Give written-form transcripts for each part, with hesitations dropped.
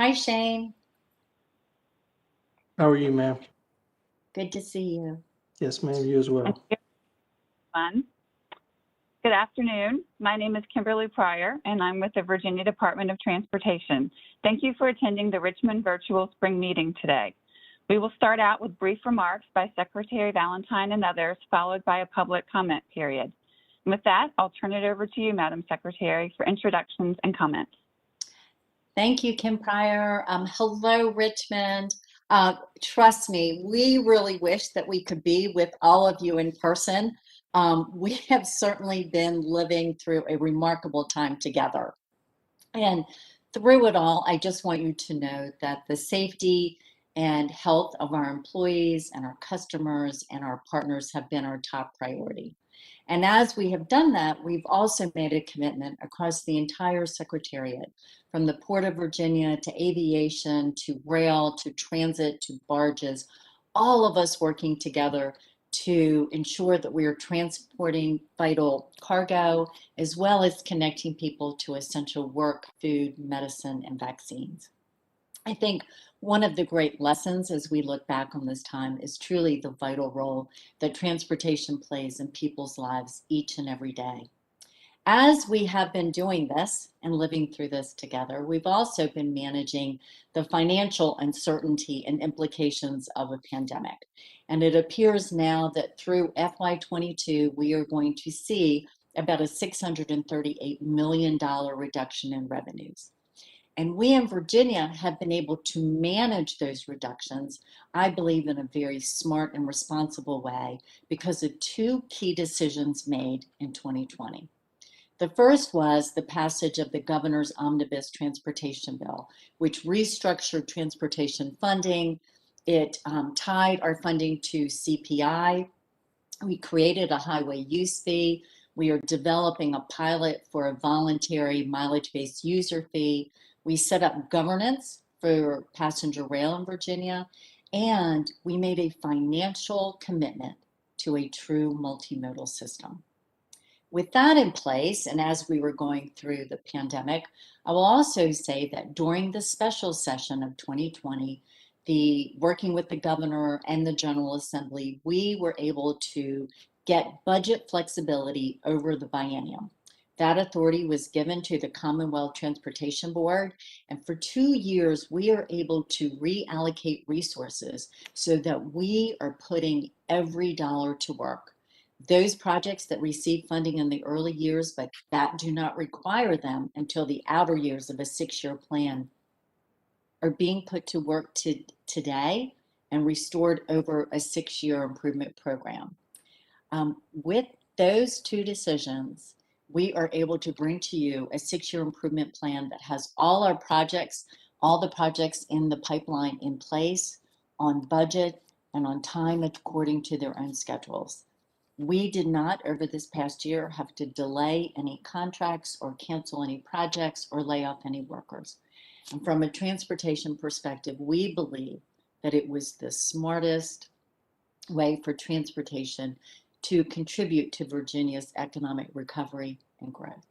Hi, Shane. How are you, ma'am? Good to see you. Yes, ma'am, you as And well. everyone. Good afternoon. My name is Kimberly Pryor, and I'm with the Virginia Department of Transportation. Thank you for attending the Richmond Virtual Spring Meeting today. We will start out with brief remarks by Secretary Valentine and others, followed by a public comment period. And with that, I'll turn it over to you, Madam Secretary, for introductions and comments. Thank you, Kim Pryor. Hello, Richmond. Trust me, we really wish that we could be with all of you in person. We have certainly been living through a remarkable time together. And through it all, I just want you to know that the safety and health of our employees and our customers and our partners have been our top priority. And as we have done that, we've also made a commitment across the entire Secretariat, from the Port of Virginia to aviation, to rail, to transit, to barges, all of us working together to ensure that we are transporting vital cargo, as well as connecting people to essential work, food, medicine, and vaccines. I think one of the great lessons as we look back on this time is truly the vital role that transportation plays in people's lives each and every day. As we have been doing this and living through this together, we've also been managing the financial uncertainty and implications of a pandemic. And it appears now that through FY22, we are going to see about a $638 million reduction in revenues. And we in Virginia have been able to manage those reductions, I believe, in a very smart and responsible way because of two key decisions made in 2020. The first was the passage of the governor's omnibus transportation bill, which restructured transportation funding. It tied our funding to CPI. We created a highway use fee. We are developing a pilot for a voluntary mileage-based user fee. We set up governance for passenger rail in Virginia, and we made a financial commitment to a true multimodal system. With that in place, and as we were going through the pandemic, I will also say that during the special session of 2020, working with the governor and the General Assembly, we were able to get budget flexibility over the biennium. That authority was given to the Commonwealth Transportation Board, and for 2 years, we are able to reallocate resources so that we are putting every dollar to work. Those projects that receive funding in the early years, but that do not require them until the outer years of a 6-year plan, are being put to work today and restored over a 6-year improvement program. With those two decisions, we are able to bring to you a 6-year improvement plan that has all the projects in the pipeline in place, on budget, and on time according to their own schedules. We did not, over this past year, have to delay any contracts or cancel any projects or lay off any workers. And from a transportation perspective, we believe that it was the smartest way for transportation to contribute to Virginia's economic recovery and growth.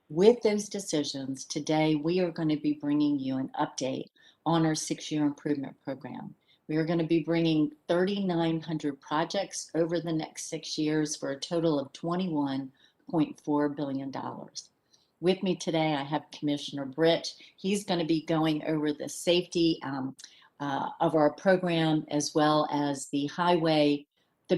With those decisions, today we are going to be bringing you an update on our 6-year improvement program. We are going to be bringing 3,900 projects over the next 6 years for a total of $21.4 billion. With me today, I have Commissioner Britt. He's going to be going over the safety of our program, as well as the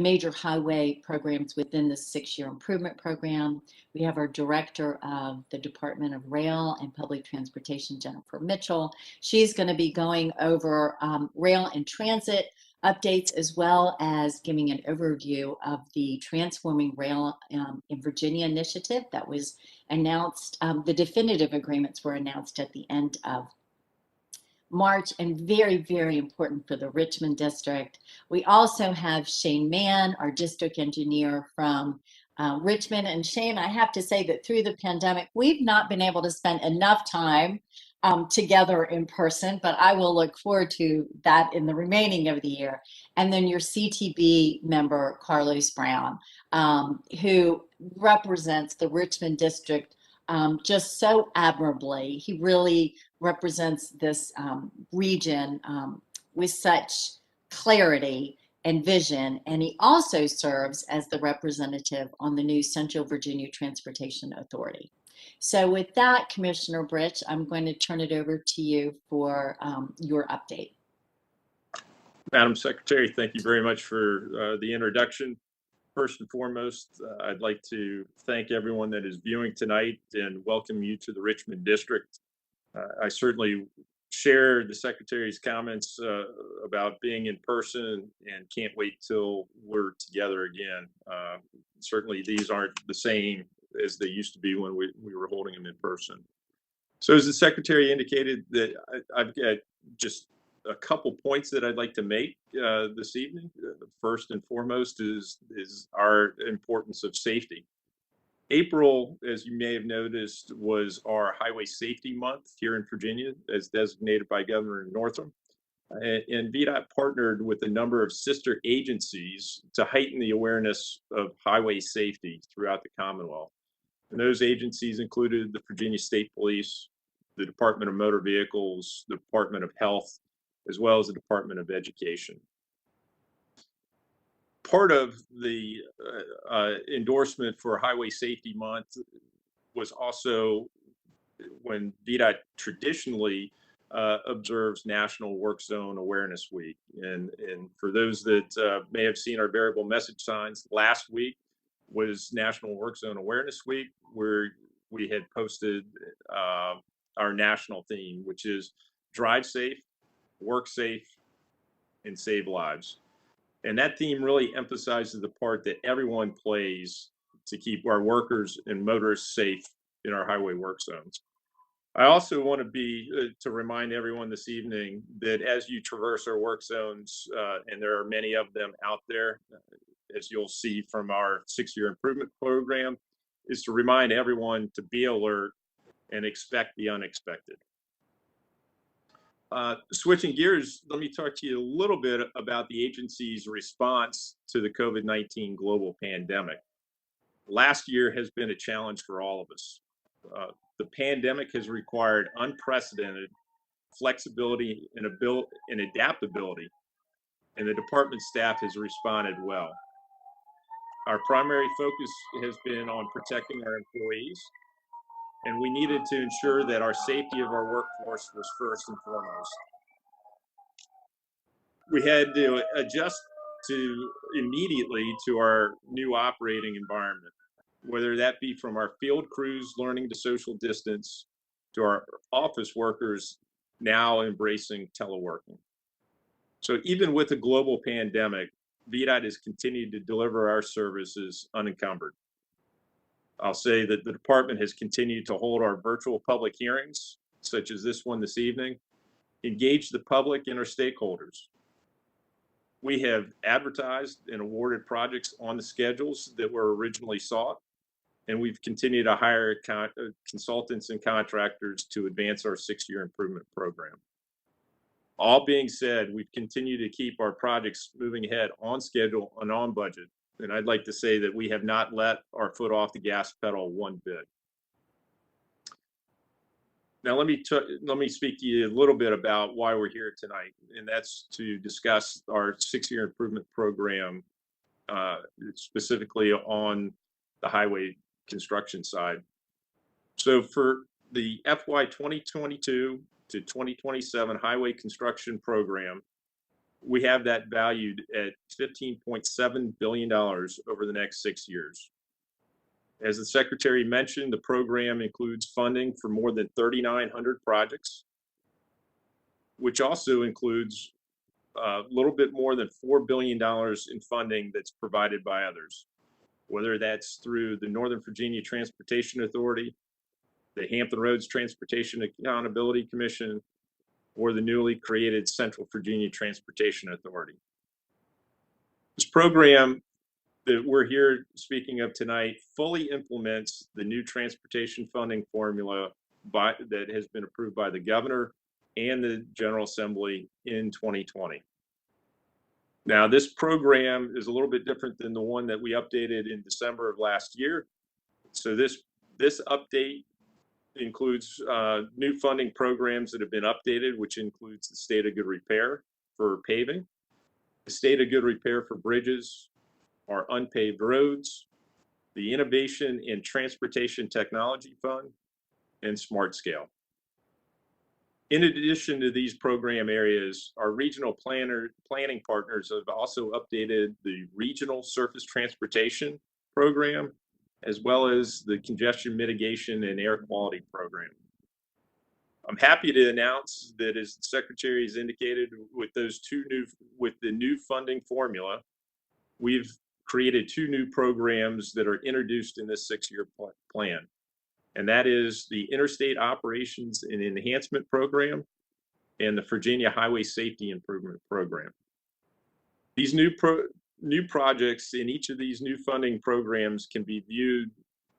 major highway programs within the 6-year improvement program. We have our director of the Department of Rail and Public Transportation, Jennifer Mitchell. She's going to be going over rail and transit updates, as well as giving an overview of the Transforming Rail in Virginia initiative that was announced. The definitive agreements were announced at the end of March, and very, very important for the Richmond District. We also have Shane Mann, our district engineer from Richmond. And Shane, I have to say that through the pandemic, we've not been able to spend enough time together in person, but I will look forward to that in the remaining of the year. And then your CTB member, Carlos Brown, who represents the Richmond District just so admirably. He really represents this region with such clarity and vision, and he also serves as the representative on the new Central Virginia Transportation Authority. So with that, Commissioner Britch, I'm going to turn it over to you for your update. Madam Secretary, thank you very much for the introduction. First and foremost, I'd like to thank everyone that is viewing tonight and welcome you to the Richmond District. I certainly share the Secretary's comments about being in person and can't wait till we're together again. Certainly these aren't the same as they used to be when we were holding them in person. So as the Secretary indicated, that I've got just a couple points that I'd like to make this evening. First and foremost is our importance of safety. April, as you may have noticed, was our Highway Safety Month here in Virginia, as designated by Governor Northam. And VDOT partnered with a number of sister agencies to heighten the awareness of highway safety throughout the Commonwealth. And those agencies included the Virginia State Police, the Department of Motor Vehicles, the Department of Health, as well as the Department of Education. Part of the endorsement for Highway Safety Month was also when VDOT traditionally observes National Work Zone Awareness Week. And for those that may have seen our variable message signs, last week was National Work Zone Awareness Week, where we had posted our national theme, which is drive safe, work safe, and save lives. And that theme really emphasizes the part that everyone plays to keep our workers and motorists safe in our highway work zones. I also want to remind everyone this evening that as you traverse our work zones, and there are many of them out there, as you'll see from our 6-year improvement program, is to remind everyone to be alert and expect the unexpected. Switching gears, let me talk to you a little bit about the agency's response to the COVID-19 global pandemic. Last year has been a challenge for all of us. The pandemic has required unprecedented flexibility and adaptability, and the department staff has responded well. Our primary focus has been on protecting our employees, and we needed to ensure that our safety of our workforce was first and foremost. We had to adjust immediately to our new operating environment, whether that be from our field crews learning to social distance to our office workers now embracing teleworking. So even with a global pandemic, VDOT has continued to deliver our services unencumbered. I'll say that the department has continued to hold our virtual public hearings, such as this one this evening, engage the public and our stakeholders. We have advertised and awarded projects on the schedules that were originally sought, and we've continued to hire consultants and contractors to advance our 6-year improvement program. All being said, we've continued to keep our projects moving ahead on schedule and on budget, and I'd like to say that we have not let our foot off the gas pedal one bit. Now, let me speak to you a little bit about why we're here tonight, and that's to discuss our 6-year improvement program, specifically on the highway construction side. So for the FY 2022 to 2027 highway construction program, we have that valued at $15.7 billion over the next 6 years. As the Secretary mentioned, the program includes funding for more than 3,900 projects, which also includes a little bit more than $4 billion in funding that's provided by others, whether that's through the Northern Virginia Transportation Authority, the Hampton Roads Transportation Accountability Commission, or the newly created Central Virginia Transportation Authority. This program that we're here speaking of tonight fully implements the new transportation funding formula that has been approved by the governor and the General Assembly in 2020. Now, this program is a little bit different than the one that we updated in December of last year. So this update includes new funding programs that have been updated, which includes the State of Good Repair for paving, the State of Good Repair for bridges, our unpaved roads, the Innovation in Transportation Technology Fund, and Smart Scale. In addition to these program areas, our regional planning partners have also updated the Regional Surface Transportation Program, as well as the Congestion Mitigation and Air Quality Program. I'm happy to announce that, as the Secretary has indicated, with the new funding formula, we've created 2 new programs that are introduced in this 6-year plan. And that is the Interstate Operations and Enhancement Program and the Virginia Highway Safety Improvement Program. These new projects in each of these new funding programs can be viewed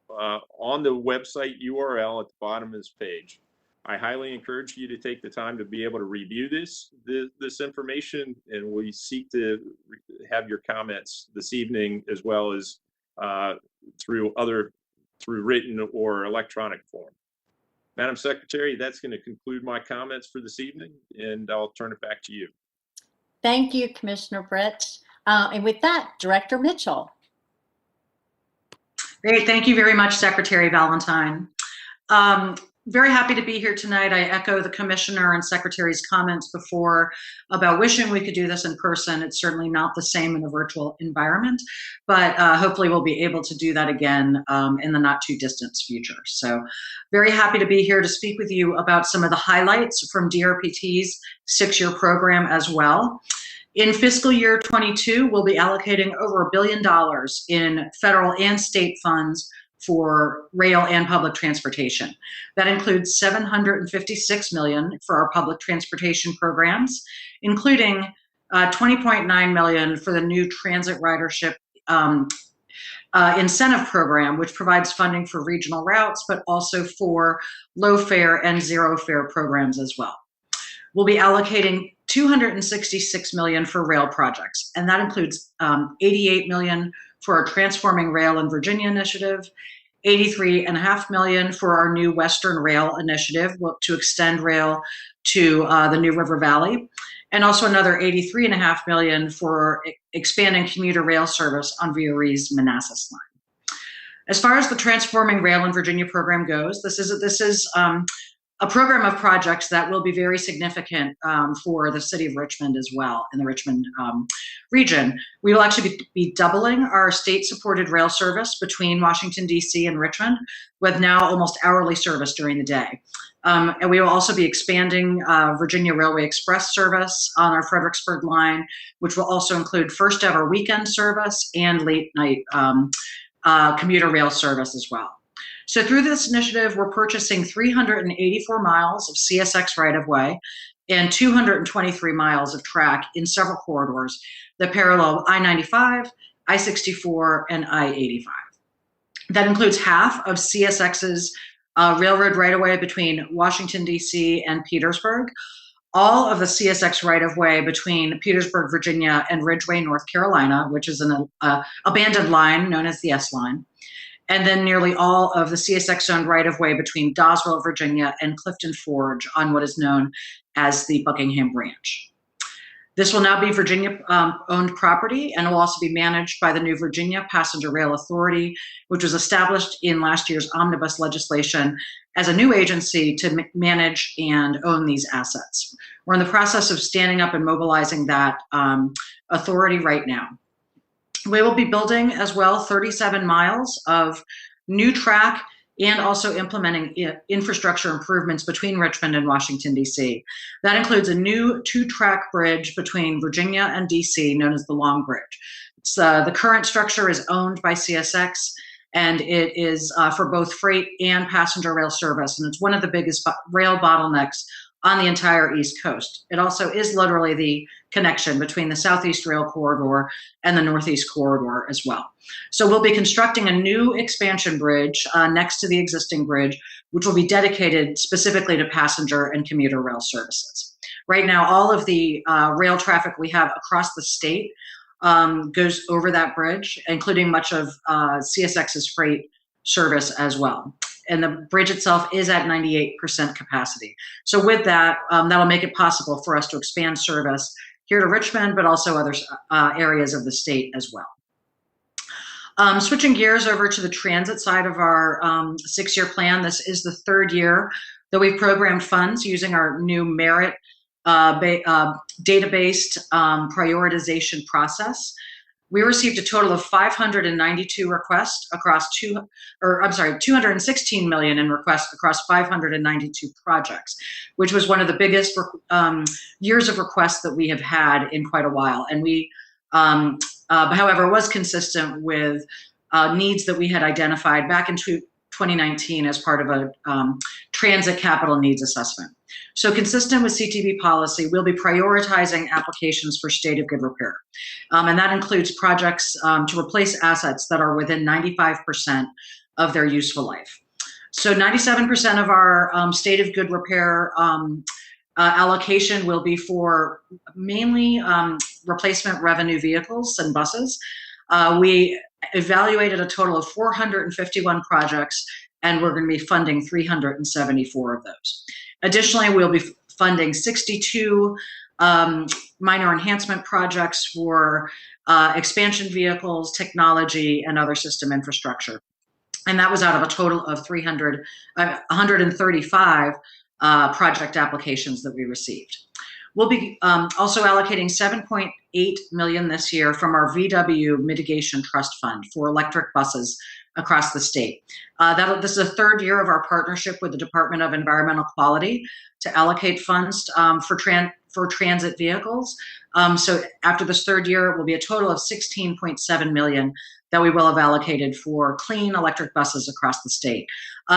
on the website URL at the bottom of this page. I highly encourage you to take the time to be able to review this information, and we seek to have your comments this evening, as well as through written or electronic form. Madam Secretary, that's going to conclude my comments for this evening, and I'll turn it back to you. Thank you, Commissioner Britt. And with that, Director Mitchell. Great, thank you very much, Secretary Valentine. Very happy to be here tonight. I echo the Commissioner and Secretary's comments before about wishing we could do this in person. It's certainly not the same in a virtual environment, but hopefully we'll be able to do that again in the not too distant future. So very happy to be here to speak with you about some of the highlights from DRPT's 6-year program as well. In fiscal year 22, we'll be allocating over $1 billion in federal and state funds for rail and public transportation. That includes $756 million for our public transportation programs, including $20.9 million for the new transit ridership incentive program, which provides funding for regional routes, but also for low fare and zero fare programs as well. We'll be allocating $266 million for rail projects, and that includes $88 million for our Transforming Rail in Virginia initiative, $83.5 million for our new Western Rail initiative to extend rail to the New River Valley, and also another $83.5 million for expanding commuter rail service on VORE's Manassas line. As far as the Transforming Rail in Virginia program goes, this is a program of projects that will be very significant for the city of Richmond as well, in the Richmond region. We will actually be doubling our state-supported rail service between Washington, D.C. and Richmond, with now almost hourly service during the day. And we will also be expanding Virginia Railway Express service on our Fredericksburg line, which will also include first ever weekend service and late night commuter rail service as well. So through this initiative, we're purchasing 384 miles of CSX right-of-way and 223 miles of track in several corridors that parallel I-95, I-64, and I-85. That includes half of CSX's railroad right-of-way between Washington, D.C. and Petersburg, all of the CSX right-of-way between Petersburg, Virginia, and Ridgeway, North Carolina, which is an abandoned line known as the S line, and then nearly all of the CSX-owned right-of-way between Doswell, Virginia, and Clifton Forge on what is known as the Buckingham Branch. This will now be Virginia-owned property and will also be managed by the new Virginia Passenger Rail Authority, which was established in last year's omnibus legislation as a new agency to manage and own these assets. We're in the process of standing up and mobilizing that authority right now. We will be building as well 37 miles of new track and also implementing infrastructure improvements between Richmond and Washington, D.C. That includes a new 2-track bridge between Virginia and D.C. known as the Long Bridge. The current structure is owned by CSX, and it is for both freight and passenger rail service, and it's one of the biggest rail bottlenecks on the entire East Coast. It also is literally the connection between the Southeast Rail Corridor and the Northeast Corridor as well. So we'll be constructing a new expansion bridge next to the existing bridge, which will be dedicated specifically to passenger and commuter rail services. Right now, all of the rail traffic we have across the state goes over that bridge, including much of CSX's freight service as well. and the bridge itself is at 98% capacity. So with that, that'll make it possible for us to expand service here to Richmond, but also other areas of the state as well. Switching gears over to the transit side of our 6-year plan, this is the 3rd year that we've programmed funds using our new merit data-based prioritization process. We received a total of 592 requests across 216 million in requests across 592 projects, which was one of the biggest years of requests that we have had in quite a while. And we, however, was consistent with needs that we had identified back in 2019 as part of a transit capital needs assessment. So consistent with CTV policy, we'll be prioritizing applications for state of good repair. And that includes projects to replace assets that are within 95% of their useful life. So 97% of our state of good repair allocation will be for mainly replacement revenue vehicles and buses. We evaluated a total of 451 projects, and we're going to be funding 374 of those. Additionally, we'll be funding 62 minor enhancement projects for expansion vehicles, technology, and other system infrastructure. And that was out of a total of 135 project applications that we received. We'll be also allocating $7.8 million this year from our VW Mitigation Trust Fund for electric buses across the state. This is the 3rd year of our partnership with the Department of Environmental Quality to allocate funds for transit vehicles. So after this 3rd year, it will be a total of $16.7 million that we will have allocated for clean electric buses across the state.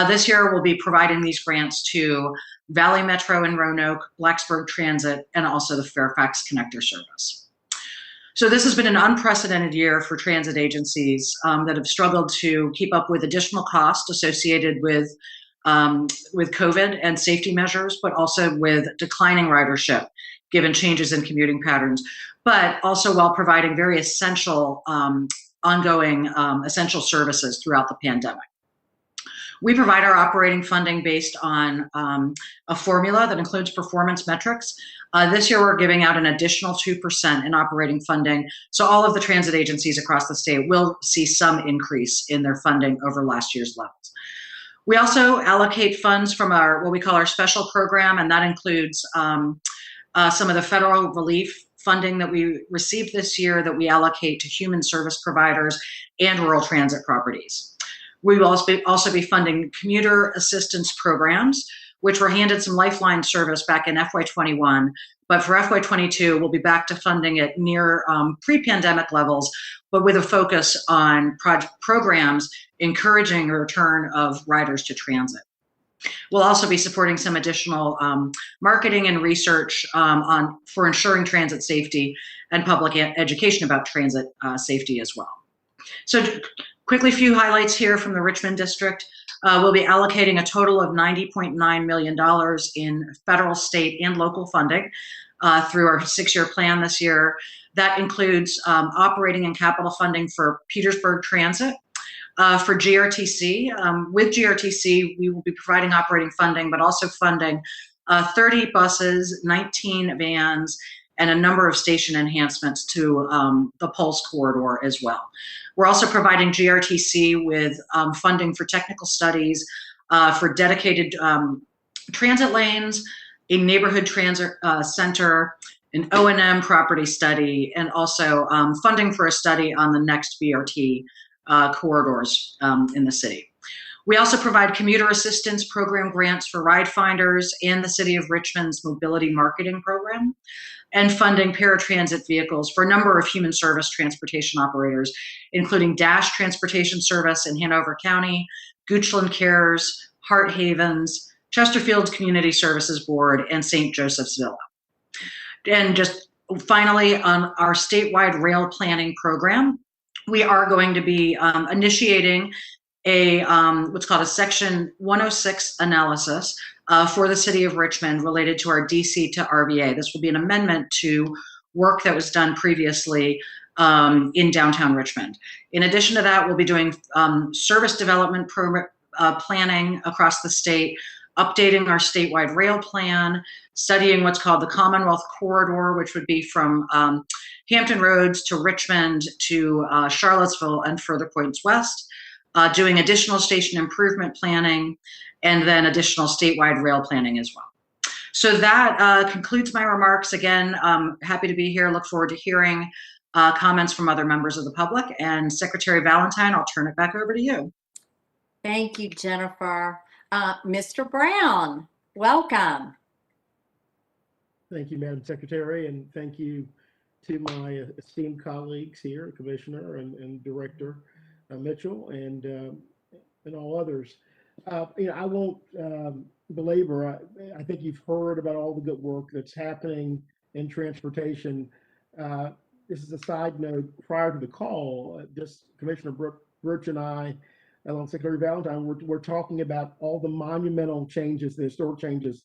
This year, we'll be providing these grants to Valley Metro in Roanoke, Blacksburg Transit, and also the Fairfax Connector Service. So this has been an unprecedented year for transit agencies that have struggled to keep up with additional costs associated with COVID and safety measures, but also with declining ridership given changes in commuting patterns, but also while providing very essential, ongoing essential services throughout the pandemic. We provide our operating funding based on a formula that includes performance metrics. This year, we're giving out an additional 2% in operating funding. So all of the transit agencies across the state will see some increase in their funding over last year's levels. We also allocate funds from our what we call our special program, and that includes some of the federal relief funding that we received this year that we allocate to human service providers and rural transit properties. We will also be funding commuter assistance programs, which were handed some lifeline service back in FY21, but for FY22, we'll be back to funding it near pre-pandemic levels, but with a focus on programs encouraging a return of riders to transit. We'll also be supporting some additional marketing and research for ensuring transit safety and public education about transit safety as well. So quickly, a few highlights here from the Richmond District. We'll be allocating a total of $90.9 million in federal, state, and local funding through our 6-year plan this year. That includes operating and capital funding for Petersburg Transit. For GRTC, with GRTC, we will be providing operating funding, but also funding 30 buses, 19 vans, and a number of station enhancements to the Pulse corridor as well. We're also providing GRTC with funding for technical studies, for dedicated transit lanes, a neighborhood transit center, an O&M property study, and also funding for a study on the next BRT corridors in the city. We also provide commuter assistance program grants for ride finders and the City of Richmond's mobility marketing program, and funding paratransit vehicles for a number of human service transportation operators, including Dash Transportation Service in Hanover County, Goochland Cares, Heart Havens, Chesterfield's Community Services Board, and St. Joseph's Villa. And just finally, on our statewide rail planning program, we are going to be initiating a what's called a Section 106 analysis for the City of Richmond related to our DC to RVA. This will be an amendment to work that was done previously in downtown Richmond. In addition to that, we'll be doing service development planning across the state, updating our statewide rail plan, studying what's called the Commonwealth Corridor, which would be from Hampton Roads to Richmond to Charlottesville and further points west, doing additional station improvement planning, and then additional statewide rail planning as well. So that concludes my remarks. Again, happy to be here. Look forward to hearing comments from other members of the public. And Secretary Valentine, I'll turn it back over to you. Thank you, Jennifer. Mr. Brown, welcome. Thank you, Madam Secretary, and thank you to my esteemed colleagues here, Commissioner and Director Mitchell, and all others. I won't belabor. I think you've heard about all the good work that's happening in transportation. This is a side note. Prior to the call, just Commissioner Birch and I, along with Secretary Valentine, we're talking about all the monumental changes, the historic changes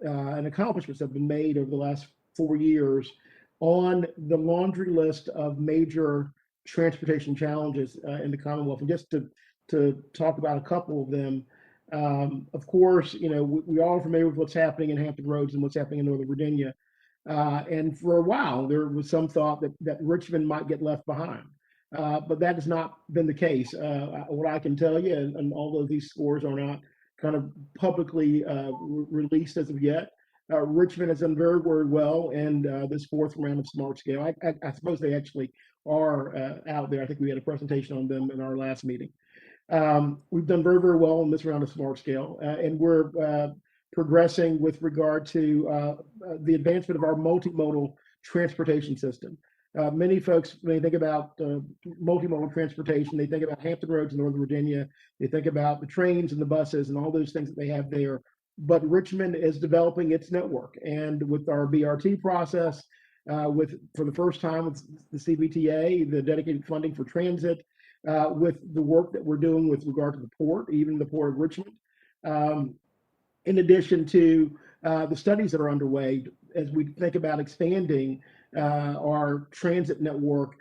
and accomplishments that have been made over the last 4 years on the laundry list of major transportation challenges in the Commonwealth. And just to talk about a couple of them, of course, we all are familiar with what's happening in Hampton Roads and what's happening in Northern Virginia. And for a while, there was some thought that Richmond might get left behind. But that has not been the case. What I can tell you, and although these scores are not kind of publicly released as of yet, Richmond has done very, very well in this fourth round of Smart Scale. I suppose they actually are out there. I think we had a presentation on them in our last meeting. We've done very, very well in this round of Smart Scale, and we're progressing with regard to the advancement of our multimodal transportation system. Many folks, when they think about multimodal transportation, they think about Hampton Roads in Northern Virginia. They think about the trains and the buses and all those things that they have there. But Richmond is developing its network, and with our BRT process, for the first time with the CBTA, the dedicated funding for transit, with the work that we're doing with regard to the port, even the Port of Richmond, in addition to the studies that are underway as we think about expanding our transit network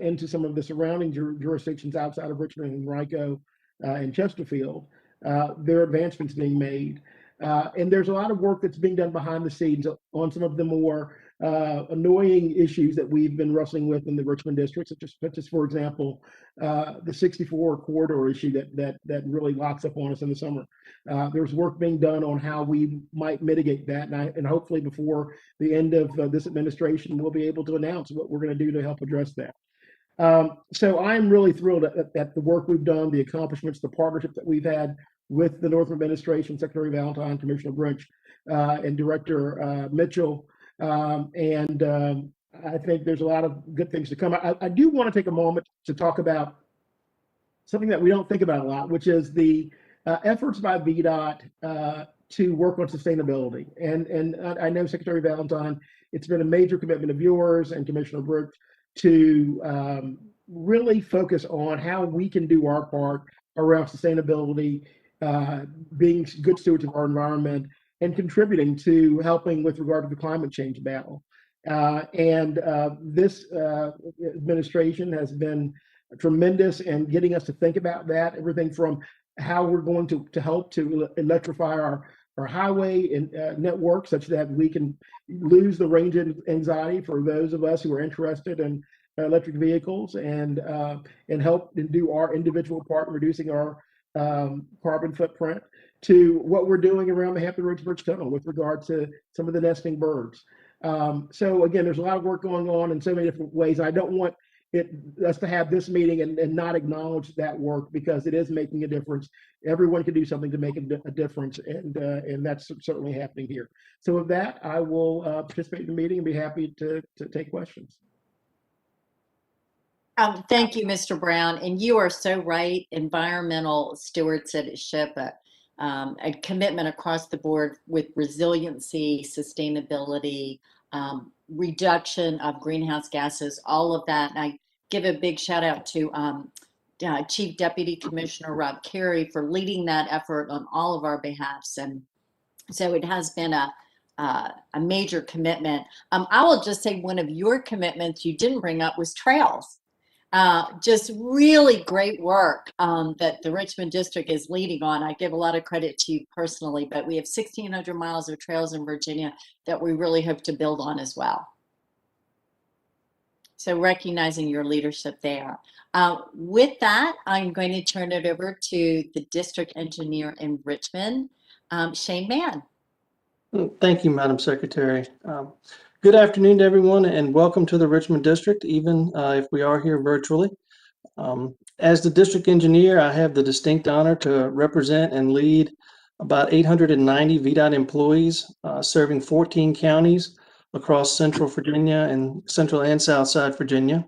into some of the surrounding jurisdictions outside of Richmond and Henrico and Chesterfield. There are advancements being made. And there's a lot of work that's being done behind the scenes on some of the more annoying issues that we've been wrestling with in the Richmond District, such as for example, the 64 corridor issue that really locks up on us in the summer. There's work being done on how we might mitigate that, and hopefully before the end of this administration, we'll be able to announce what we're going to do to help address that. So I'm really thrilled at the work we've done, the accomplishments, the partnership that we've had with the Northam administration, Secretary Valentine, Commissioner Brinch, and Director Mitchell. I think there's a lot of good things to come. I do want to take a moment to talk about something that we don't think about a lot, which is the efforts by VDOT to work on sustainability. And I know Secretary Valentine, it's been a major commitment of yours and Commissioner Brinch to really focus on how we can do our part around sustainability, being good stewards of our environment, and contributing to helping with regard to the climate change battle. This administration has been tremendous in getting us to think about that, everything from how we're going to help to electrify our highway network such that we can lose the range anxiety for those of us who are interested in electric vehicles, and help and do our individual part in reducing our carbon footprint, to what we're doing around the Hampton Roads Bridge Tunnel with regard to some of the nesting birds. So again, there's a lot of work going on in so many different ways. I don't want us to have this meeting and not acknowledge that work, because it is making a difference. Everyone can do something to make a difference, and that's certainly happening here. So with that, I will participate in the meeting and be happy to take questions. Thank you, Mr. Brown. And you are so right. Environmental stewardship, a commitment across the board with resiliency, sustainability, reduction of greenhouse gases, all of that. And I give a big shout out to Chief Deputy Commissioner Rob Carey for leading that effort on all of our behalfs. And so it has been a major commitment. I will just say one of your commitments you didn't bring up was trails. Just really great work that the Richmond District is leading on. I give a lot of credit to you personally, but we have 1,600 miles of trails in Virginia that we really hope to build on as well. So recognizing your leadership there. With that, I'm going to turn it over to the district engineer in Richmond, Shane Mann. Thank you, Madam Secretary. Good afternoon to everyone, and welcome to the Richmond District, even if we are here virtually. As the district engineer, I have the distinct honor to represent and lead about 890 VDOT employees serving 14 counties across Central Virginia and Central and Southside Virginia.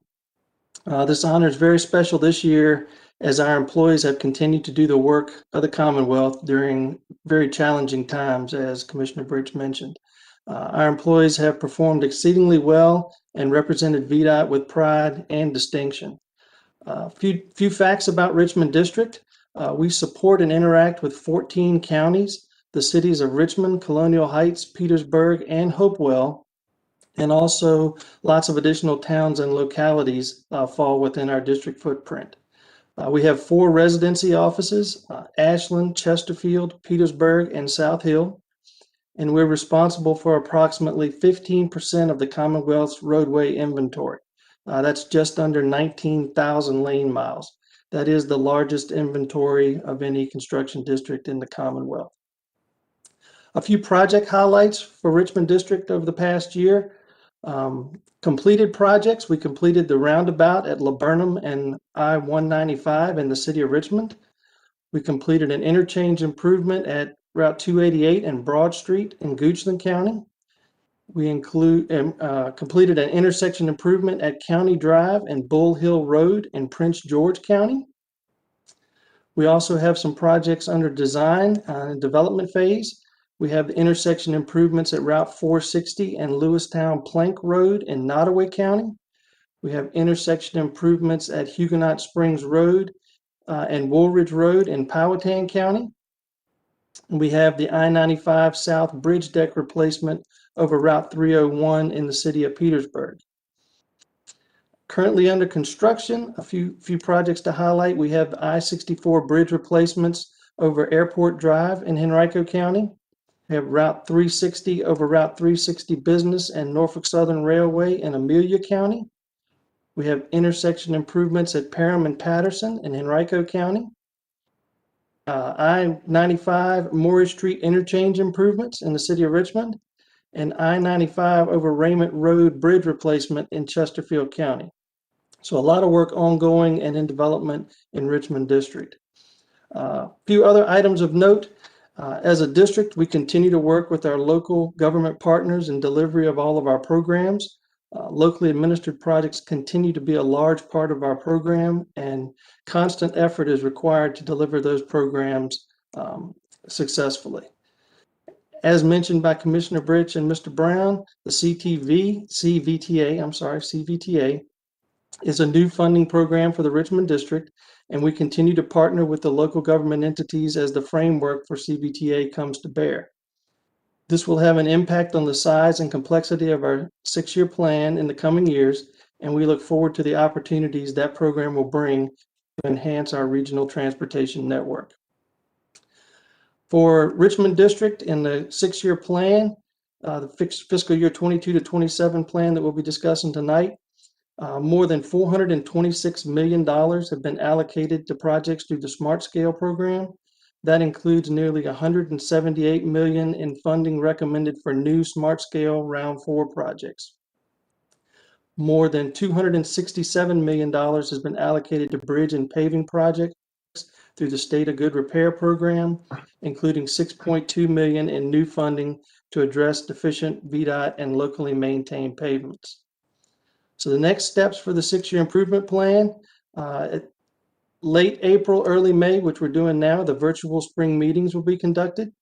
This honor is very special this year as our employees have continued to do the work of the Commonwealth during very challenging times, as Commissioner Bridge mentioned. Our employees have performed exceedingly well and represented VDOT with pride and distinction. Few facts about Richmond District. We support and interact with 14 counties, the cities of Richmond, Colonial Heights, Petersburg, and Hopewell, and also lots of additional towns and localities fall within our district footprint. We have 4 residency offices, Ashland, Chesterfield, Petersburg, and South Hill, and we're responsible for approximately 15% of the Commonwealth's roadway inventory. That's just under 19,000 lane miles. That is the largest inventory of any construction district in the Commonwealth. A few project highlights for Richmond District over the past year. Completed projects, we completed the roundabout at Laburnum and I-195 in the city of Richmond. We completed an interchange improvement at Route 288 and Broad Street in Goochland County. We completed an intersection improvement at County Drive and Bull Hill Road in Prince George County. We also have some projects under design and development phase. We have the intersection improvements at Route 460 and Lewistown Plank Road in Nottoway County. We have intersection improvements at Huguenot Springs Road and Woolridge Road in Powhatan County. We have the I-95 South Bridge Deck replacement over Route 301 in the city of Petersburg. Currently under construction, a few projects to highlight. We have the I-64 bridge replacements over Airport Drive in Henrico County. We have Route 360 over Route 360 Business and Norfolk Southern Railway in Amelia County. We have intersection improvements at Parham and Patterson in Henrico County. I-95 Morris Street interchange improvements in the city of Richmond, and I-95 over Raymond Road bridge replacement in Chesterfield County. So a lot of work ongoing and in development in Richmond District. A few other items of note. As a district, we continue to work with our local government partners in delivery of all of our programs. Locally administered projects continue to be a large part of our program, and constant effort is required to deliver those programs successfully. As mentioned by Commissioner Bridge and Mr. Brown, the CVTA is a new funding program for the Richmond District, and we continue to partner with the local government entities as the framework for CVTA comes to bear. This will have an impact on the size and complexity of our 6-year plan in the coming years, and we look forward to the opportunities that program will bring to enhance our regional transportation network. For Richmond District in the 6-year plan, the fiscal year 22 to 27 plan that we'll be discussing tonight, more than $426 million have been allocated to projects through the Smart Scale program. That includes nearly $178 million in funding recommended for new Smart Scale Round 4 projects. More than $267 million has been allocated to bridge and paving projects through the State of Good Repair program, including $6.2 million in new funding to address deficient VDOT and locally maintained pavements. So the next steps for the 6-year improvement plan, late April, early May, which we're doing now, the virtual spring meetings will be conducted.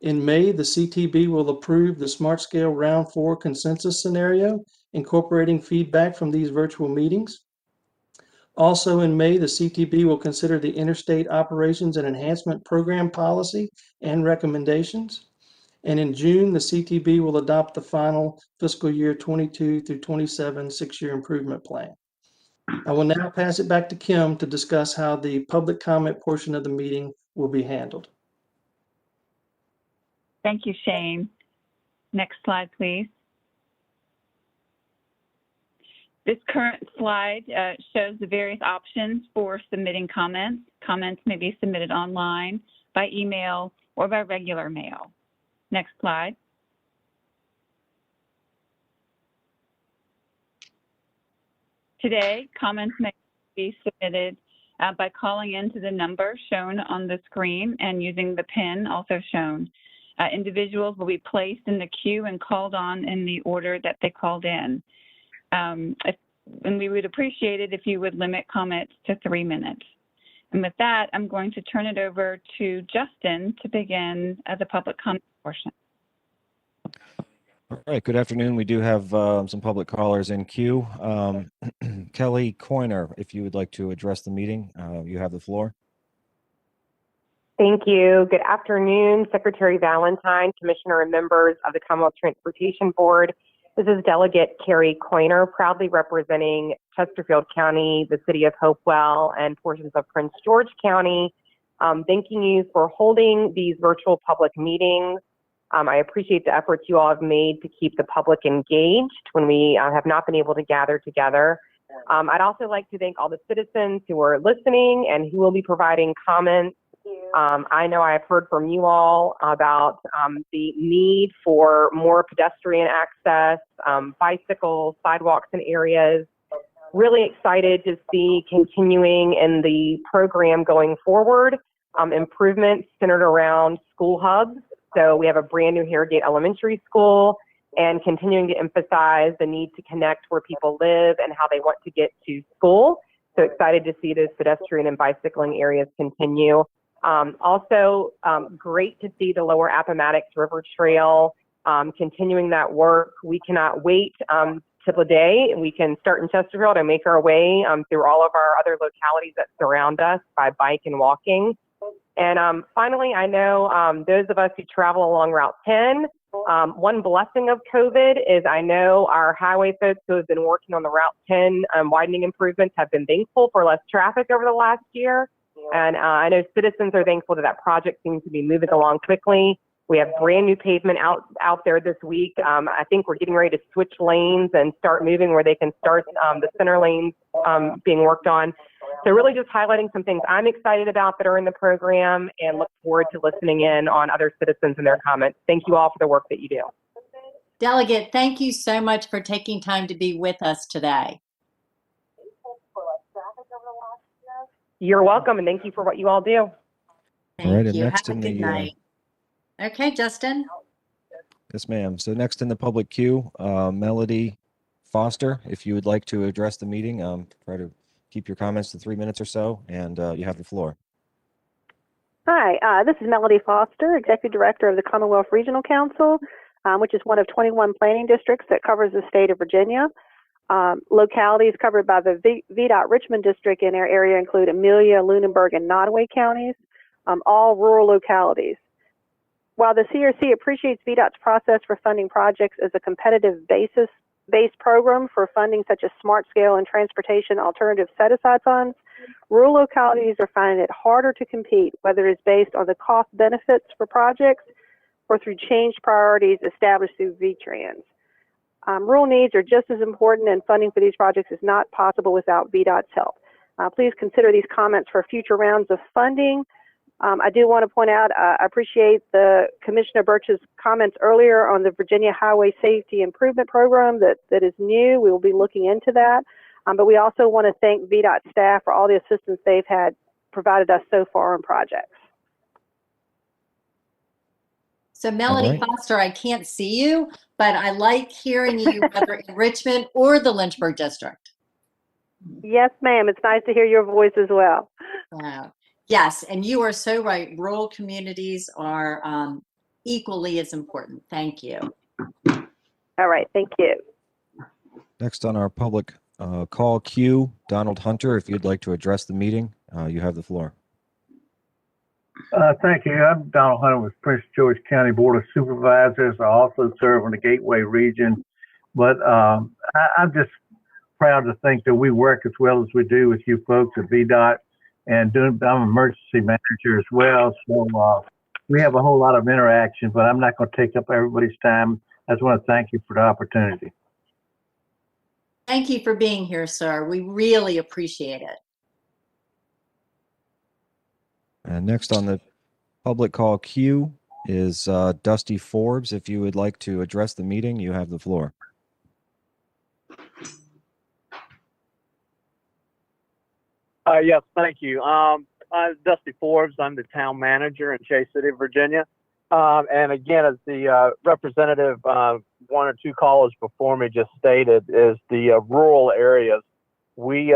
In May, the CTB will approve the Smart Scale Round 4 consensus scenario, incorporating feedback from these virtual meetings. Also in May, the CTB will consider the Interstate Operations and Enhancement Program policy and recommendations. And in June, the CTB will adopt the final fiscal year 22 through 27 6-year improvement plan. I will now pass it back to Kim to discuss how the public comment portion of the meeting will be handled. Thank you, Shane. Next slide, please. This current slide shows the various options for submitting comments. Comments may be submitted online, by email, or by regular mail. Next slide. Today, comments may be submitted by calling into the number shown on the screen and using the PIN also shown. Individuals will be placed in the queue and called on in the order that they called in. And we would appreciate it if you would limit comments to 3 minutes. And with that, I'm going to turn it over to Justin to begin the public comment portion. All right, good afternoon. We do have some public callers in queue. Kelly Coiner, if you would like to address the meeting, you have the floor. Thank you. Good afternoon, Secretary Valentine, Commissioner and members of the Commonwealth Transportation Board. This is Delegate Carrie Coiner, proudly representing Chesterfield County, the City of Hopewell, and portions of Prince George County. Thanking you for holding these virtual public meetings. I appreciate the efforts you all have made to keep the public engaged when we have not been able to gather together. I'd also like to thank all the citizens who are listening and who will be providing comments. I know I've heard from you all about the need for more pedestrian access, bicycles, sidewalks in areas. Really excited to see continuing in the program going forward, improvements centered around school hubs. So we have a brand new Harrogate Elementary School, and continuing to emphasize the need to connect where people live and how they want to get to school. So excited to see those pedestrian and bicycling areas continue. Also, great to see the Lower Appomattox River Trail continuing that work. We cannot wait till the day we can start in Chesterfield and make our way through all of our other localities that surround us by bike and walking. And finally, I know those of us who travel along Route 10, one blessing of COVID is I know our highway folks who have been working on the Route 10 widening improvements have been thankful for less traffic over the last year. And I know citizens are thankful that that project seems to be moving along quickly. We have brand new pavement out there this week. I think we're getting ready to switch lanes and start moving where they can start the center lanes being worked on. So really just highlighting some things I'm excited about that are in the program, and look forward to listening in on other citizens and their comments. Thank you all for the work that you do. Delegate, thank you so much for taking time to be with us today. You're welcome, and thank you for what you all do. Thank All right, and you. next Have a in good the, night. Okay, Justin. Yes, ma'am. So next in the public queue, Melody Foster, if you would like to address the meeting, try to keep your comments to 3 minutes or so, and you have the floor. Hi, this is Melody Foster, Executive Director of the Commonwealth Regional Council, which is one of 21 planning districts that covers the state of Virginia. Localities covered by the VDOT Richmond District in our area include Amelia, Lunenburg, and Nottoway counties, all rural localities. While the CRC appreciates VDOT's process for funding projects as a competitive based program for funding such as smart scale and transportation alternative set-aside funds, rural localities are finding it harder to compete, whether it's based on the cost benefits for projects or through changed priorities established through VTRANS. Rural needs are just as important, and funding for these projects is not possible without VDOT's help. Please consider these comments for future rounds of funding. I do want to point out, I appreciate the Commissioner Birch's comments earlier on the Virginia Highway Safety Improvement Program that is new. We will be looking into that. But we also want to thank VDOT staff for all the assistance they've provided us so far on projects. So Melody Foster, I can't see you, but I like hearing you whether in Richmond or the Lynchburg District. Yes, ma'am. It's nice to hear your voice as well. Wow. Yes, and you are so right. Rural communities are equally as important. Thank you. All right. Thank you. Next on our public call queue, Donald Hunter, if you'd like to address the meeting, you have the floor. Thank you. I'm Donald Hunter with Prince George County Board of Supervisors. I also serve in the Gateway region, but I'm just proud to think that we work as well as we do with you folks at VDOT, and I'm an emergency manager as well. So we have a whole lot of interaction, but I'm not going to take up everybody's time. I just want to thank you for the opportunity. Thank you for being here, sir. We really appreciate it. And next on the public call queue is Dusty Forbes. If you would like to address the meeting, you have the floor. Yes, thank you. I'm Dusty Forbes. I'm the town manager in Chase City, Virginia. And again, as the representative, one or two callers before me just stated, is the rural areas. We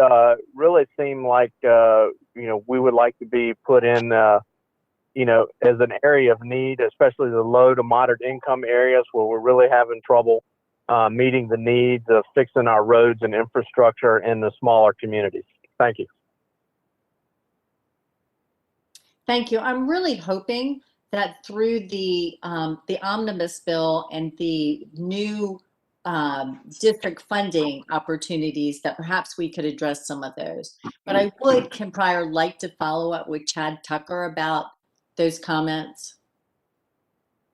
really seem like, we would like to be put in, as an area of need, especially the low to moderate income areas where we're really having trouble meeting the needs of fixing our roads and infrastructure in the smaller communities. Thank you. Thank you. I'm really hoping that through the omnibus bill and the new district funding opportunities that perhaps we could address some of those. But I would, Kim Pryor, like to follow up with Chad Tucker about those comments.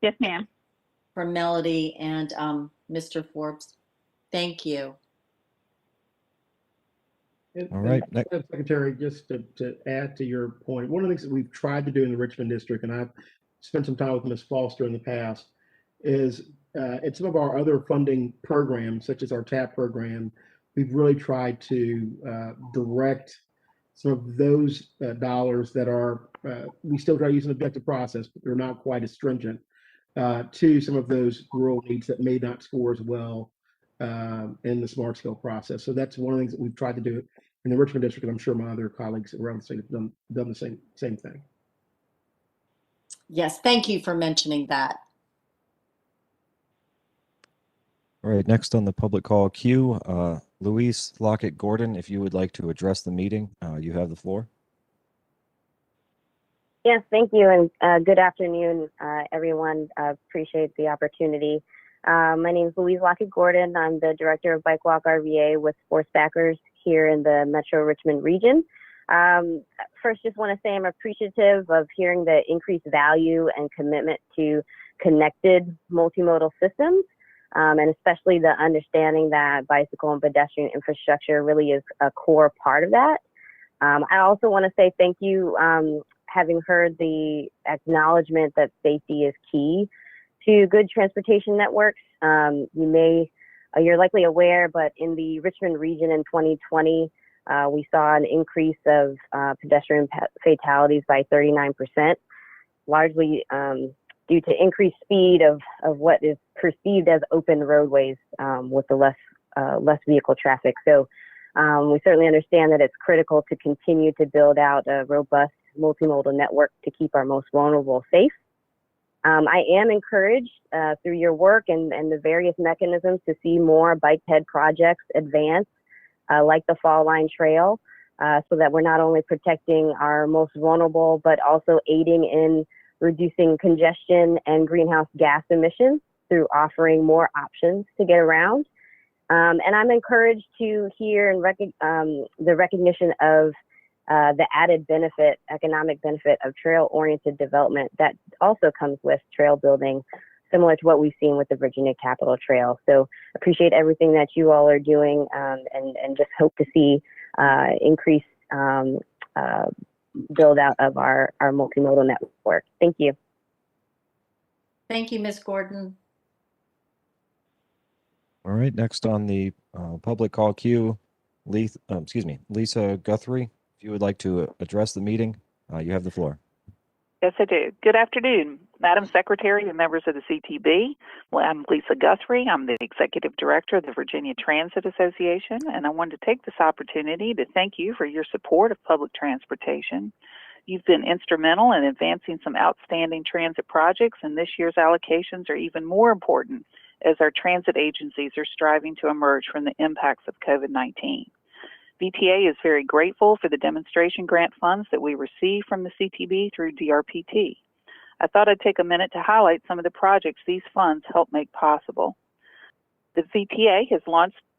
Yes, ma'am. From Melody and Mr. Forbes. Thank you. All right. Secretary, just to add to your point, one of the things that we've tried to do in the Richmond District, and I've spent some time with Ms. Foster in the past, is in some of our other funding programs, such as our TAP program, we've really tried to direct some of those dollars that are, we still try to use an objective process, but they're not quite as stringent, to some of those rural needs that may not score as well in the smart scale process. So that's one of the things that we've tried to do in the Richmond District, and I'm sure my other colleagues around the state have done the same thing. Yes, thank you for mentioning that. All right, next on the public call queue, Louise Lockett Gordon, if you would like to address the meeting, you have the floor. Yes, thank you, and good afternoon, everyone. Appreciate the opportunity. My name is Louise Lockett Gordon. I'm the director of Bike Walk RVA with Sports Backers here in the Metro Richmond region. First, just want to say I'm appreciative of hearing the increased value and commitment to connected multimodal systems, and especially the understanding that bicycle and pedestrian infrastructure really is a core part of that. I also want to say thank you, having heard the acknowledgement that safety is key to good transportation networks. You're likely aware, but in the Richmond region in 2020, we saw an increase of pedestrian fatalities by 39%, largely due to increased speed of what is perceived as open roadways with the less vehicle traffic. So we certainly understand that it's critical to continue to build out a robust multimodal network to keep our most vulnerable safe. I am encouraged through your work and the various mechanisms to see more bikehead projects advance, like the Fall Line Trail, so that we're not only protecting our most vulnerable, but also aiding in reducing congestion and greenhouse gas emissions through offering more options to get around. And I'm encouraged to hear and the recognition of the added benefit, economic benefit of trail-oriented development that also comes with trail building, similar to what we've seen with the Virginia Capitol Trail. So appreciate everything that you all are doing, and just hope to see increased build out of our multimodal network. Thank you. Thank you, Ms. Gordon. All right, next on the public call queue, Lisa Guthrie. If you would like to address the meeting, you have the floor. Yes, I do. Good afternoon, Madam Secretary and members of the CTB. Well, I'm Lisa Guthrie. I'm the Executive Director of the Virginia Transit Association, and I wanted to take this opportunity to thank you for your support of public transportation. You've been instrumental in advancing some outstanding transit projects, and this year's allocations are even more important as our transit agencies are striving to emerge from the impacts of COVID-19. VTA is very grateful for the demonstration grant funds that we receive from the CTB through DRPT. I thought I'd take a minute to highlight some of the projects these funds help make possible. The VTA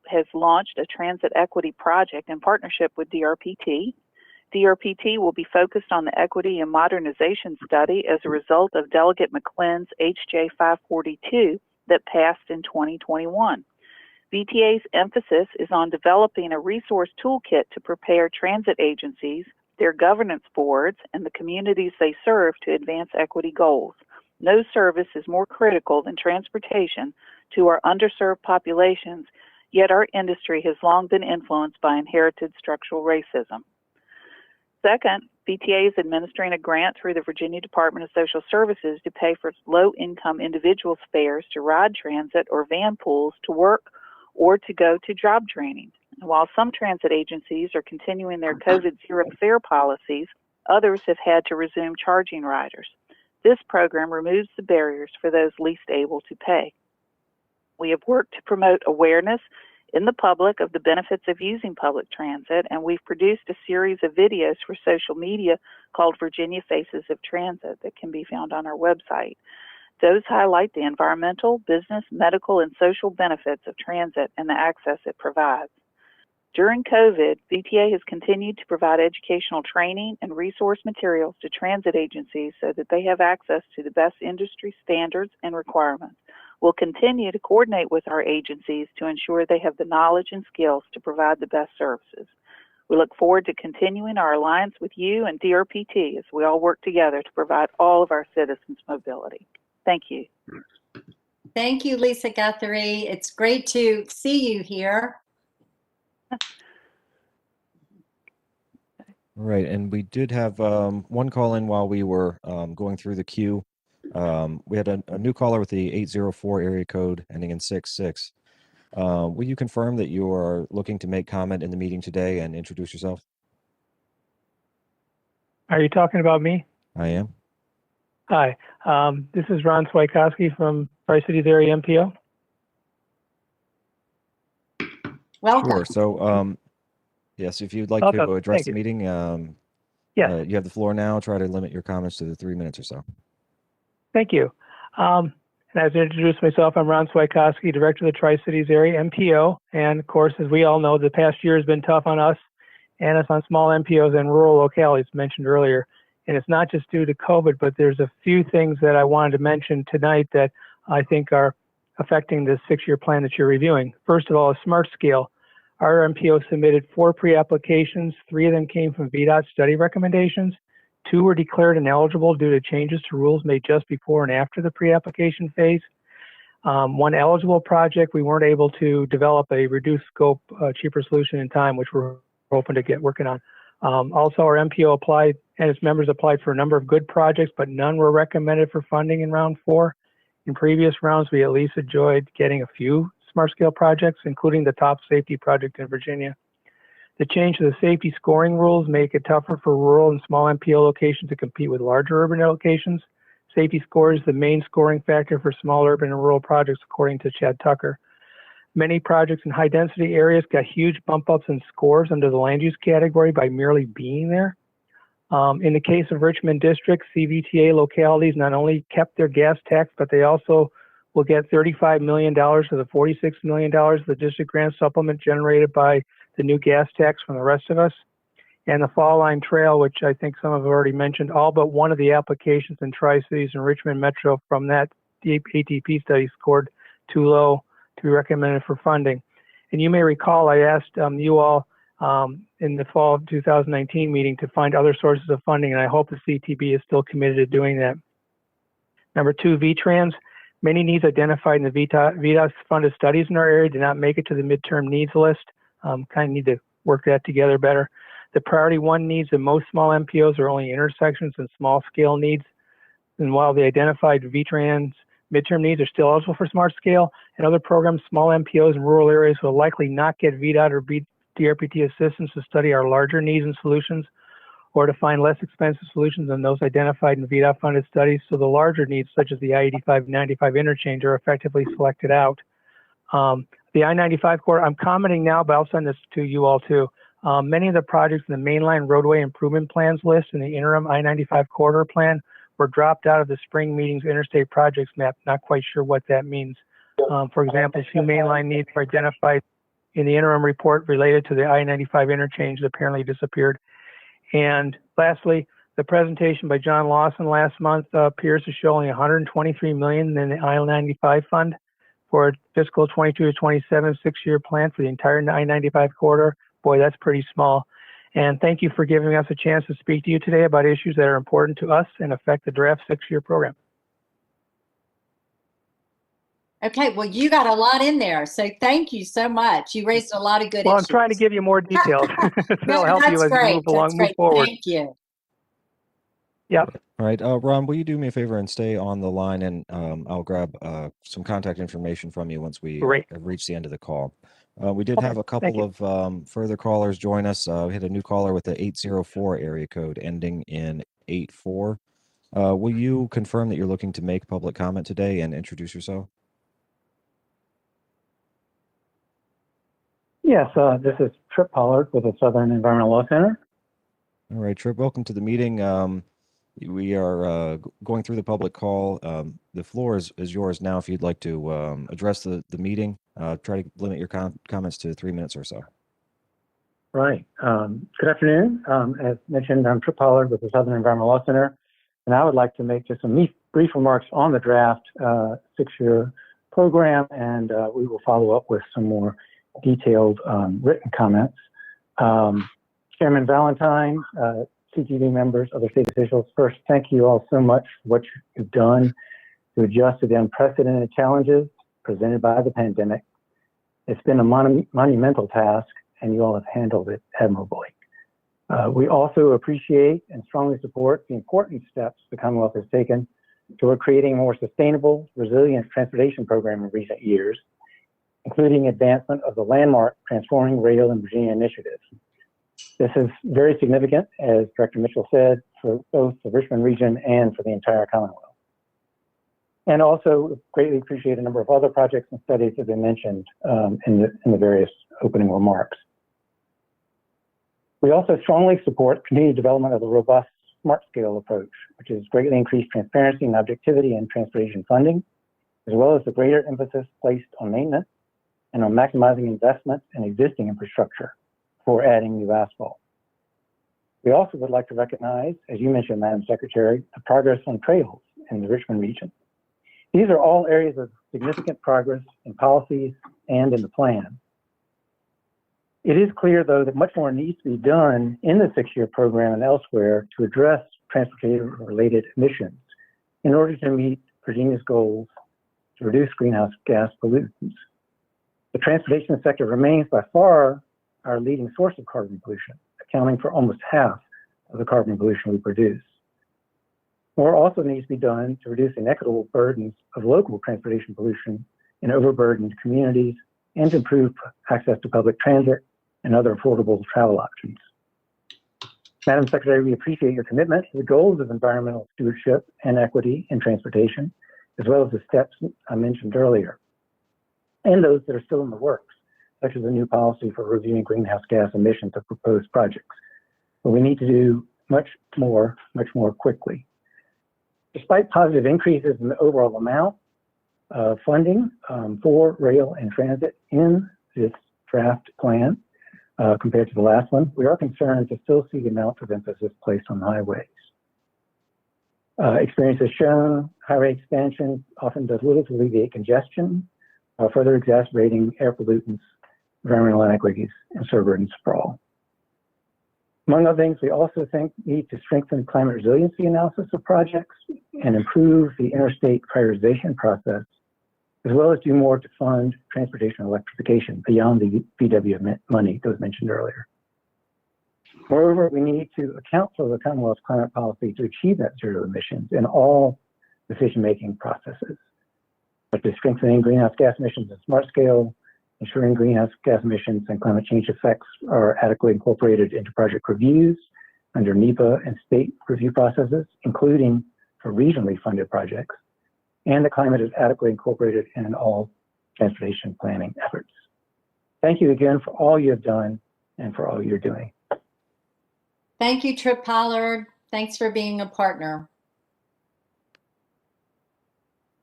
has launched a transit equity project in partnership with DRPT. DRPT will be focused on the equity and modernization study as a result of Delegate McClynn's HJ 542 that passed in 2021. VTA's emphasis is on developing a resource toolkit to prepare transit agencies, their governance boards, and the communities they serve to advance equity goals. No service is more critical than transportation to our underserved populations, yet our industry has long been influenced by inherited structural racism. Second, VTA is administering a grant through the Virginia Department of Social Services to pay for low-income individuals' fares to ride transit or van pools to work or to go to job training. While some transit agencies are continuing their COVID zero fare policies, others have had to resume charging riders. This program removes the barriers for those least able to pay. We have worked to promote awareness in the public of the benefits of using public transit, and we've produced a series of videos for social media called Virginia Faces of Transit that can be found on our website. Those highlight the environmental, business, medical, and social benefits of transit and the access it provides. During COVID, VTA has continued to provide educational training and resource materials to transit agencies so that they have access to the best industry standards and requirements. We'll continue to coordinate with our agencies to ensure they have the knowledge and skills to provide the best services. We look forward to continuing our alliance with you and DRPT as we all work together to provide all of our citizens mobility. Thank you. Thank you, Lisa Guthrie. It's great to see you here. Right, and we did have one call in while we were going through the queue. We had a new caller with the 804 area code ending in 66. Will you confirm that you are looking to make comment in the meeting today and introduce yourself? Are you talking about me? I am. Hi, this is Ron Swikowski from Tri-Cities Area MPO. Welcome. Sure. So, yes, if you'd like Welcome. to address Thank the you. meeting, Yes. you have the floor now. Try to limit your comments to the 3 minutes or so. Thank you. And as I introduced myself, I'm Ron Swikowski, Director of the Tri-Cities Area MPO. And of course, as we all know, the past year has been tough on us and it's on small MPOs and rural localities mentioned earlier. And it's not just due to COVID, but there's a few things that I wanted to mention tonight that I think are affecting the 6-year plan that you're reviewing. First of all, a smart scale. Our MPO submitted 4 pre-applications. 3 of them came from VDOT study recommendations. 2 were declared ineligible due to changes to rules made just before and after the pre-application phase. 1 eligible project, we weren't able to develop a reduced scope, cheaper solution in time, which we're hoping to get working on. Also, our MPO applied and its members applied for a number of good projects, but none were recommended for funding in round 4. In previous rounds, we at least enjoyed getting a few smart scale projects, including the top safety project in Virginia. The change to the safety scoring rules make it tougher for rural and small MPO locations to compete with larger urban locations. Safety score is the main scoring factor for small urban and rural projects, according to Chad Tucker. Many projects in high density areas got huge bump ups in scores under the land use category by merely being there. In the case of Richmond District, CVTA localities not only kept their gas tax, but they also will get $35 million of the $46 million of the district grant supplement generated by the new gas tax from the rest of us. And the Fall Line Trail, which I think some have already mentioned, all but one of the applications in Tri-Cities and Richmond Metro from that ATP study scored too low to be recommended for funding. And you may recall I asked you all in the fall of 2019 meeting to find other sources of funding, and I hope the CTB is still committed to doing that. Number 2, VTrans. Many needs identified in the VDOT funded studies in our area did not make it to the midterm needs list. Kind of need to work that together better. The priority 1 needs in most small MPOs are only intersections and small scale needs. And while the identified VTrans midterm needs are still eligible for smart scale and other programs, small MPOs in rural areas will likely not get VDOT or DRPT assistance to study our larger needs and solutions or to find less expensive solutions than those identified in VDOT funded studies. So the larger needs, such as the I-85-95 interchange, are effectively selected out. The I-95 corridor, I'm commenting now, but I'll send this to you all too. Many of the projects in the mainline roadway improvement plans list in the interim I-95 corridor plan were dropped out of the spring meeting's interstate projects map. Not quite sure what that means. For example, 2 mainline needs were identified in the interim report related to the I-95 interchange that apparently disappeared. And lastly, the presentation by John Lawson last month appears to show only $123 million in the I-95 fund for a fiscal 22 to 27 6-year plan for the entire I-95 corridor. Boy, that's pretty small. And thank you for giving us a chance to speak to you today about issues that are important to us and affect the draft 6-year program. Okay, well, you got a lot in there, so thank you so much. You raised a lot of good Well, issues. I'm trying to give you more details. No, That'll help you that's as great. you move along, That's move great. forward. Thank you. Yeah. All right, Ron, will you do me a favor and stay on the line, and I'll grab some contact information from you once we have reached the end of the call. We did have a couple of further callers join us. We had a new caller with the 804 area code ending in 84. Will you confirm that you're looking to make public comment today and introduce yourself? Yes, this is Trip Pollard with the Southern Environmental Law Center. All right, Trip, welcome to the meeting. We are going through the public call. The floor is yours now if you'd like to address the meeting. Try to limit your comments to 3 minutes or so. Right. Good afternoon. As mentioned, I'm Trip Pollard with the Southern Environmental Law Center, and I would like to make just some brief remarks on the draft 6-year program, and we will follow up with some more detailed written comments. Chairman Valentine, CTV members, other state officials, first, thank you all so much for what you've done to adjust to the unprecedented challenges presented by the pandemic. It's been a monumental task, and you all have handled it admirably. We also appreciate and strongly support the important steps the Commonwealth has taken toward creating a more sustainable, resilient transportation program in recent years, including advancement of the landmark Transforming Rail in Virginia initiative. This is very significant, as Director Mitchell said, for both the Richmond region and for the entire Commonwealth. And also greatly appreciate a number of other projects and studies that have been mentioned in the various opening remarks. We also strongly support continued development of the robust smart scale approach, which has greatly increased transparency and objectivity in transportation funding, as well as the greater emphasis placed on maintenance and on maximizing investment in existing infrastructure before adding new asphalt. We also would like to recognize, as you mentioned, Madam Secretary, the progress on trails in the Richmond region. These are all areas of significant progress in policies and in the plan. It is clear, though, that much more needs to be done in the 6-year program and elsewhere to address transportation-related emissions in order to meet Virginia's goals to reduce greenhouse gas pollutants. The transportation sector remains by far our leading source of carbon pollution, accounting for almost half of the carbon pollution we produce. More also needs to be done to reduce inequitable burdens of local transportation pollution in overburdened communities and to improve access to public transit and other affordable travel options. Madam Secretary, we appreciate your commitment to the goals of environmental stewardship and equity in transportation, as well as the steps I mentioned earlier, and those that are still in the works, such as a new policy for reviewing greenhouse gas emissions of proposed projects. But we need to do much more quickly. Despite positive increases in the overall amount of funding for rail and transit in this draft plan compared to the last one, we are concerned to still see the amount of emphasis placed on highways. Experience has shown highway expansion often does little to alleviate congestion, further exacerbating air pollutants, environmental inequities, and suburban sprawl. Among other things, we also think we need to strengthen climate resiliency analysis of projects and improve the interstate prioritization process, as well as do more to fund transportation electrification beyond the VW money that was mentioned earlier. Moreover, we need to account for the Commonwealth's climate policy to achieve net zero emissions in all decision-making processes, such as strengthening greenhouse gas emissions at smart scale, ensuring greenhouse gas emissions and climate change effects are adequately incorporated into project reviews under NEPA and state review processes, including for regionally funded projects, and the climate is adequately incorporated in all transportation planning efforts. Thank you again for all you have done and for all you're doing. Thank you, Trip Pollard. Thanks for being a partner.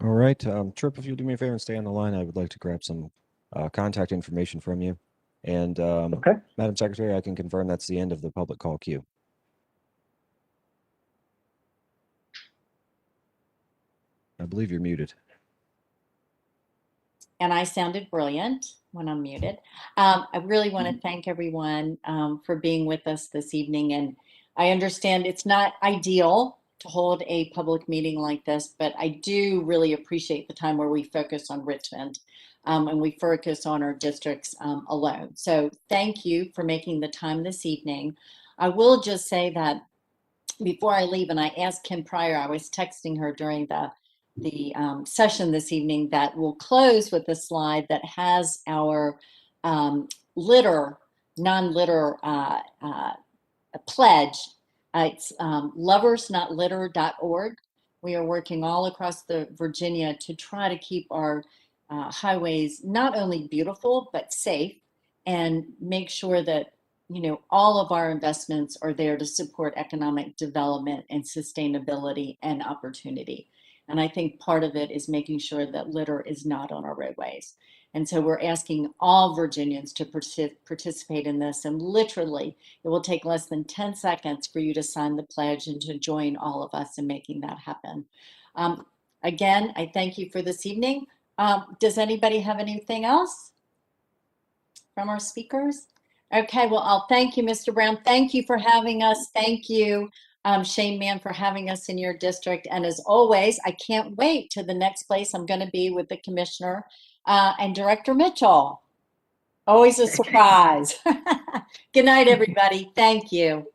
All right, Trip, if you'll do me a favor and stay on the line, I would like to grab some contact information from you. And Okay. Madam Secretary, I can confirm that's the end of the public call queue. I believe you're muted. And I sounded brilliant when I'm muted. I really want to thank everyone for being with us this evening. And I understand it's not ideal to hold a public meeting like this, but I do really appreciate the time where we focus on Richmond and we focus on our districts alone. So thank you for making the time this evening. I will just say that before I leave, and I asked Kim Pryor, I was texting her during the session this evening, that we'll close with a slide that has our non-litter pledge. It's loversnotlitter.org. We are working all across the Virginia to try to keep our highways not only beautiful but safe, and make sure that all of our investments are there to support economic development and sustainability and opportunity. And I think part of it is making sure that litter is not on our roadways. And so we're asking all Virginians to participate in this. And literally, it will take less than 10 seconds for you to sign the pledge and to join all of us in making that happen. Again, I thank you for this evening. Does anybody have anything else from our speakers? Okay, well, I'll thank you, Mr. Brown. Thank you for having us. Thank you, Shane Mann, for having us in your district. And as always, I can't wait to the next place I'm going to be with the Commissioner and Director Mitchell. Always a surprise. Good night, everybody. Thank you.